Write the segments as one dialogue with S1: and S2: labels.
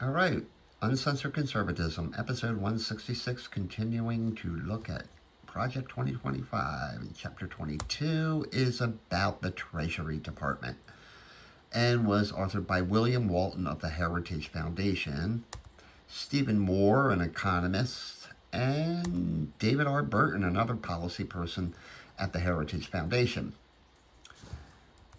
S1: All right, Uncensored Conservatism, episode 166, continuing to look at Project 2025. And chapter 22 is about the Treasury Department and was authored by William Walton of the Heritage Foundation, Stephen Moore, an economist, and David R. Burton, another policy person at the Heritage Foundation.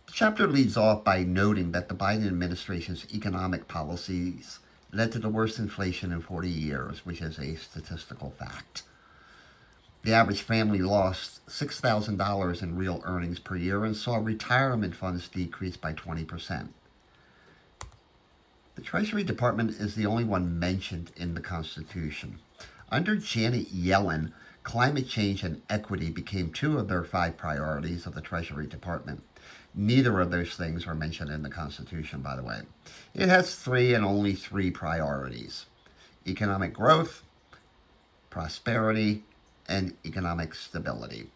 S1: The chapter leads off by noting that the Biden administration's economic policies led to the worst inflation in 40 years, which is a statistical fact. The average family lost $6,000 in real earnings per year and saw retirement funds decrease by 20%. The Treasury Department is the only one mentioned in the Constitution. Under Janet Yellen, climate change and equity became two of their 5 priorities of the Treasury Department. Neither of those things are mentioned in the Constitution, by the way. It has 3 and only 3 priorities: economic growth, prosperity, and economic stability.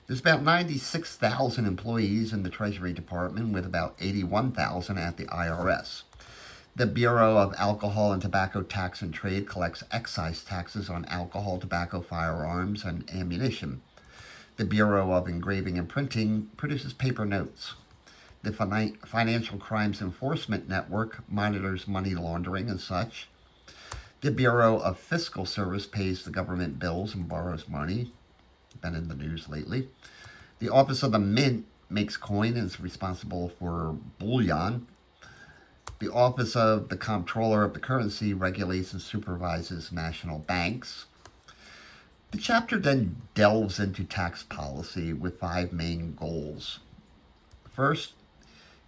S1: There's about 96,000 employees in the Treasury Department, with about 81,000 at the IRS. The Bureau of Alcohol and Tobacco Tax and Trade collects excise taxes on alcohol, tobacco, firearms, and ammunition. The Bureau of Engraving and Printing produces paper notes. The Financial Crimes Enforcement Network monitors money laundering and such. The Bureau of Fiscal Service pays the government bills and borrows money. Been in the news lately. The Office of the Mint makes coin and is responsible for bullion. The Office of the Comptroller of the Currency regulates and supervises national banks. The chapter then delves into tax policy with 5 main goals. First,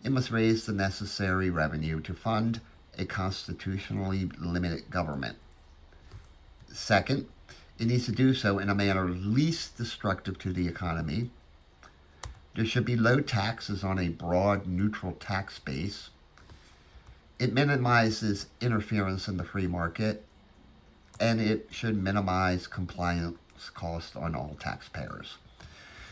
S1: it must raise the necessary revenue to fund a constitutionally limited government. Second, it needs to do so in a manner least destructive to the economy. There should be low taxes on a broad, neutral tax base. It minimizes interference in the free market, and it should minimize compliance costs on all taxpayers.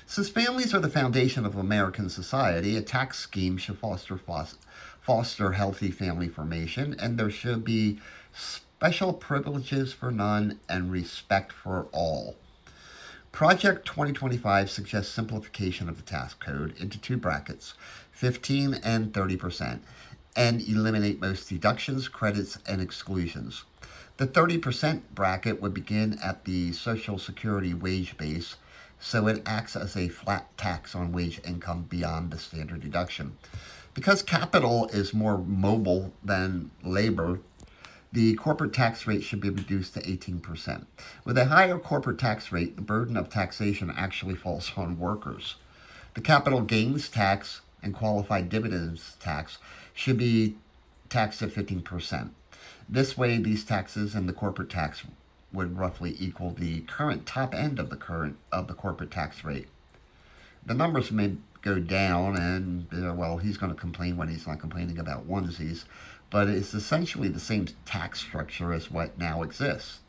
S1: Since families are the foundation of American society, a tax scheme should foster healthy family formation, and there should be special privileges for none and respect for all. Project 2025 suggests simplification of the tax code into 2 brackets, 15 and 30%, and eliminate most deductions, credits, and exclusions. The 30% bracket would begin at the Social Security wage base, so it acts as a flat tax on wage income beyond the standard deduction. Because capital is more mobile than labor, the corporate tax rate should be reduced to 18%. With a higher corporate tax rate, the burden of taxation actually falls on workers. The capital gains tax and qualified dividends tax should be taxed at 15%. This way, these taxes and the corporate tax would roughly equal the current top end of the corporate tax rate. The numbers may go down, and he's going to complain when he's not complaining about onesies, but it's essentially the same tax structure as what now exists.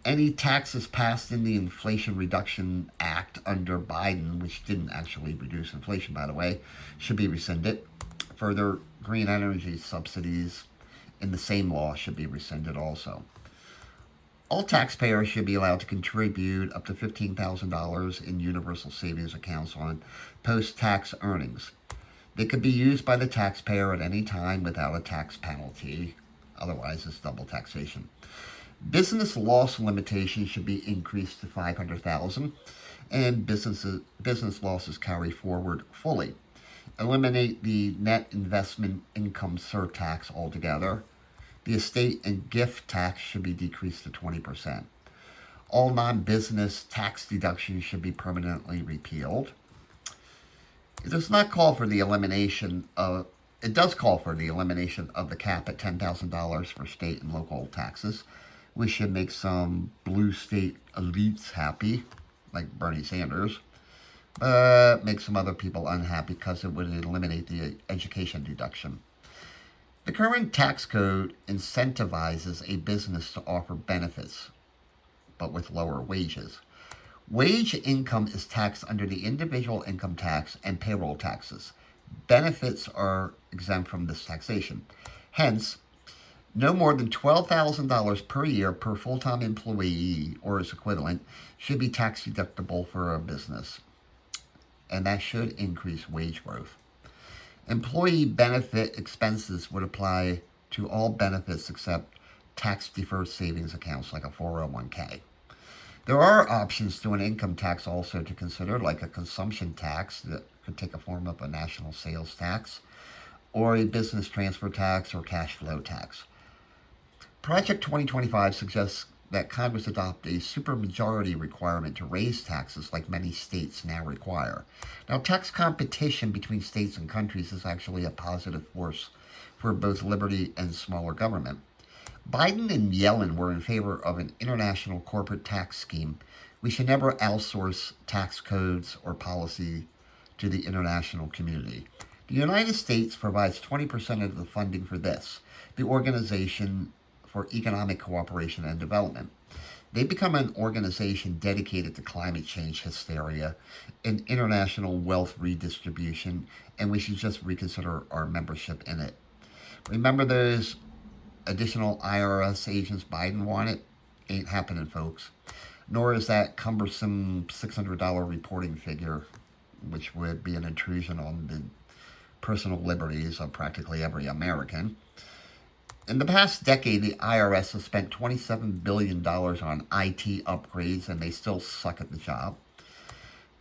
S1: Any taxes passed in the Inflation Reduction Act under Biden, which didn't actually reduce inflation, by the way, should be rescinded. Further, green energy subsidies in the same law should be rescinded also. All taxpayers should be allowed to contribute up to $15,000 in universal savings accounts on post-tax earnings. They could be used by the taxpayer at any time without a tax penalty. Otherwise, it's double taxation. Business loss limitation should be increased to $500,000, and business losses carry forward fully. Eliminate the net investment income surtax altogether. The estate and gift tax should be decreased to 20%. All non-business tax deductions should be permanently repealed. It does call for the elimination of the cap at $10,000 for state and local taxes, which should make some blue state elites happy, like Bernie Sanders, but make some other people unhappy because it would eliminate the education deduction. The current tax code incentivizes a business to offer benefits, but with lower wages. Wage income is taxed under the individual income tax and payroll taxes. Benefits are exempt from this taxation. Hence, No more than $12,000 per year per full-time employee or its equivalent should be tax deductible for a business, and that should increase wage growth. Employee benefit expenses would apply to all benefits except tax-deferred savings accounts like a 401k. There are options to an income tax also to consider, like a consumption tax that could take a form of a national sales tax, or a business transfer tax or cash flow tax. Project 2025 suggests that Congress adopt a supermajority requirement to raise taxes like many states now require. Now, tax competition between states and countries is actually a positive force for both liberty and smaller government. Biden and Yellen were in favor of an international corporate tax scheme. We should never outsource tax codes or policy to the international community. The United States provides 20% of the funding for this, the Organization for Economic Cooperation and Development. They become an organization dedicated to climate change hysteria and international wealth redistribution, and we should just reconsider our membership in it. Remember those additional IRS agents Biden wanted? Ain't happening, folks. Nor is that cumbersome $600 reporting figure, which would be an intrusion on the personal liberties of practically every American. In the past decade, the IRS has spent $27 billion on IT upgrades, and they still suck at the job.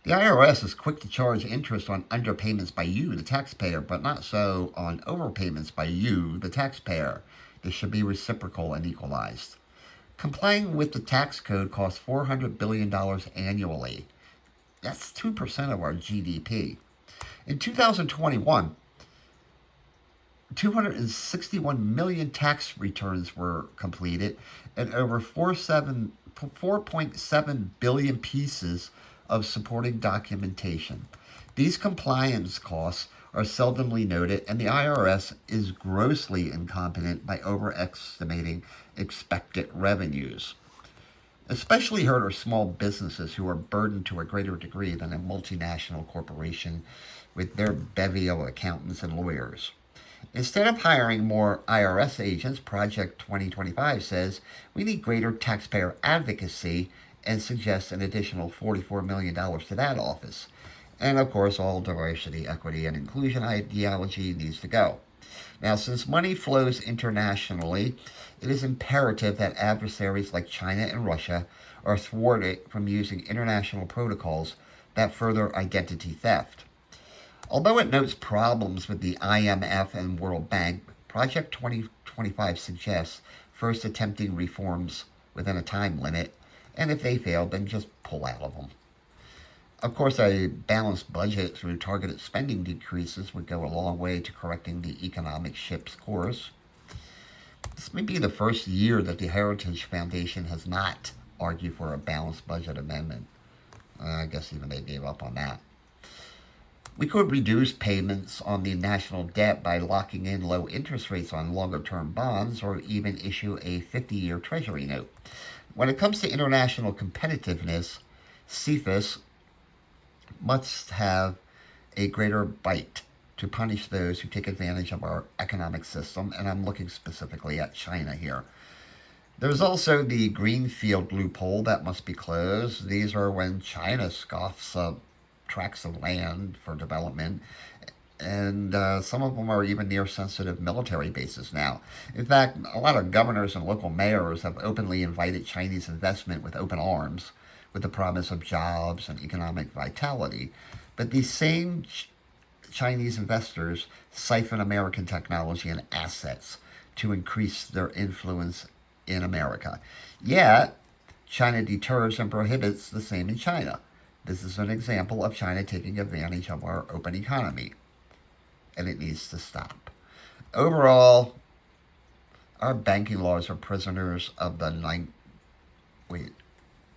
S1: The IRS is quick to charge interest on underpayments by you, the taxpayer, but not so on overpayments by you, the taxpayer. This should be reciprocal and equalized. Complying with the tax code costs $400 billion annually. That's 2% of our GDP. In 2021, 261 million tax returns were completed and over 4.7 billion pieces of supporting documentation. These compliance costs are seldomly noted, and the IRS is grossly incompetent by overestimating expected revenues. Especially hurt are small businesses who are burdened to a greater degree than a multinational corporation with their bevy of accountants and lawyers. Instead of hiring more IRS agents, Project 2025 says we need greater taxpayer advocacy and suggests an additional $44 million to that office. And of course, all diversity, equity, and inclusion ideology needs to go. Now, since money flows internationally, it is imperative that adversaries like China and Russia are thwarted from using international protocols that further identity theft. Although it notes problems with the IMF and World Bank, Project 2025 suggests first attempting reforms within a time limit, and if they fail, then just pull out of them. Of course, a balanced budget through targeted spending decreases would go a long way to correcting the economic ship's course. This may be the first year that the Heritage Foundation has not argued for a balanced budget amendment. I guess even they gave up on that. We could reduce payments on the national debt by locking in low interest rates on longer-term bonds or even issue a 50-year Treasury note. When it comes to international competitiveness, CFIUS must have a greater bite to punish those who take advantage of our economic system, and I'm looking specifically at China here. There's also the greenfield loophole that must be closed. These are when China scoffs up tracts of land for development, and some of them are even near sensitive military bases now. In fact, a lot of governors and local mayors have openly invited Chinese investment with open arms, with the promise of jobs and economic vitality. But these same Chinese investors siphon American technology and assets to increase their influence in America. Yet, China deters and prohibits the same in China. This is an example of China taking advantage of our open economy, and it needs to stop. Overall, our banking laws are prisoners of the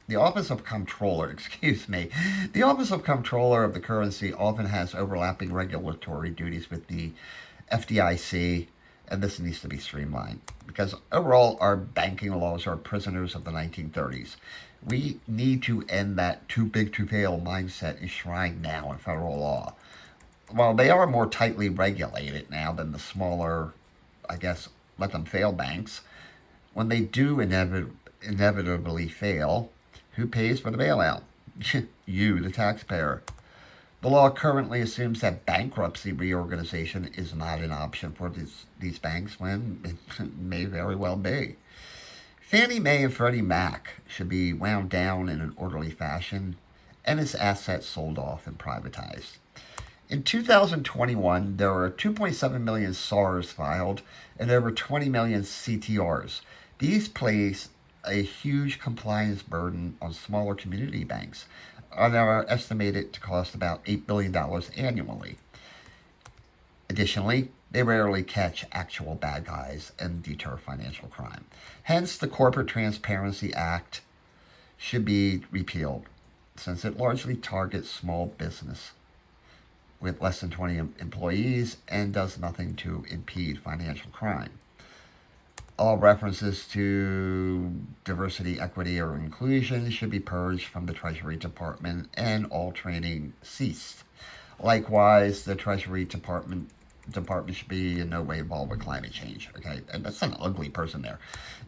S1: the Office of Comptroller, the Office of Comptroller of the Currency often has overlapping regulatory duties with the FDIC, and this needs to be streamlined because overall our banking laws are prisoners of the 1930s. We need to end that too big to fail mindset enshrined now in federal law. While they are more tightly regulated now than the smaller, I guess, let them fail banks. When they do inevitably fail, who pays for the bailout? You, the taxpayer. The law currently assumes that bankruptcy reorganization is not an option for these banks when it may very well be. Fannie Mae and Freddie Mac should be wound down in an orderly fashion and its assets sold off and privatized. In 2021, there were 2.7 million SARs filed and over 20 million CTRs. These place a huge compliance burden on smaller community banks and are estimated to cost about $8 billion annually. Additionally, they rarely catch actual bad guys and deter financial crime. Hence, the Corporate Transparency Act should be repealed, since it largely targets small business with less than 20 employees and does nothing to impede financial crime. All references to diversity, equity, or inclusion should be purged from the Treasury Department and all training ceased. Likewise, the Treasury Department should be in no way involved with climate change. Okay, and that's an ugly person there.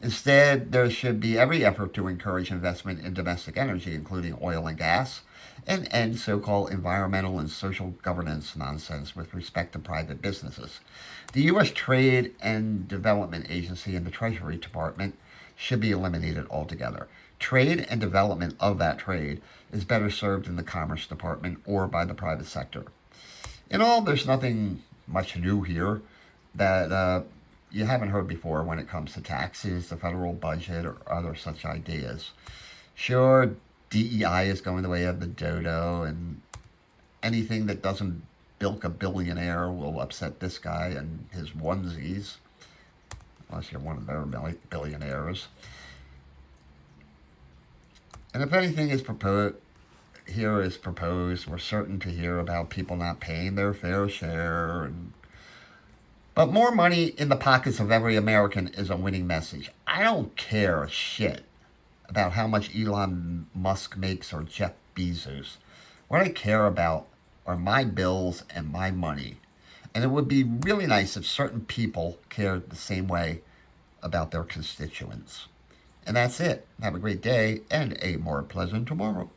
S1: Instead, there should be every effort to encourage investment in domestic energy, including oil and gas, and end so-called environmental and social governance nonsense with respect to private businesses. The U.S. Trade and Development Agency and the Treasury Department should be eliminated altogether. Trade and development of that trade is better served in the Commerce Department or by the private sector. In all, there's nothing much new here that you haven't heard before when it comes to taxes, the federal budget, or other such ideas. Sure, DEI is going the way of the dodo, and anything that doesn't bilk a billionaire will upset this guy and his onesies, unless you're one of their billionaires. And if anything is proposed, we're certain to hear about people not paying their fair share. But more money in the pockets of every American is a winning message. I don't care a shit about how much Elon Musk makes or Jeff Bezos. What I care about are my bills and my money. And it would be really nice if certain people cared the same way about their constituents. And that's it. Have a great day and a more pleasant tomorrow.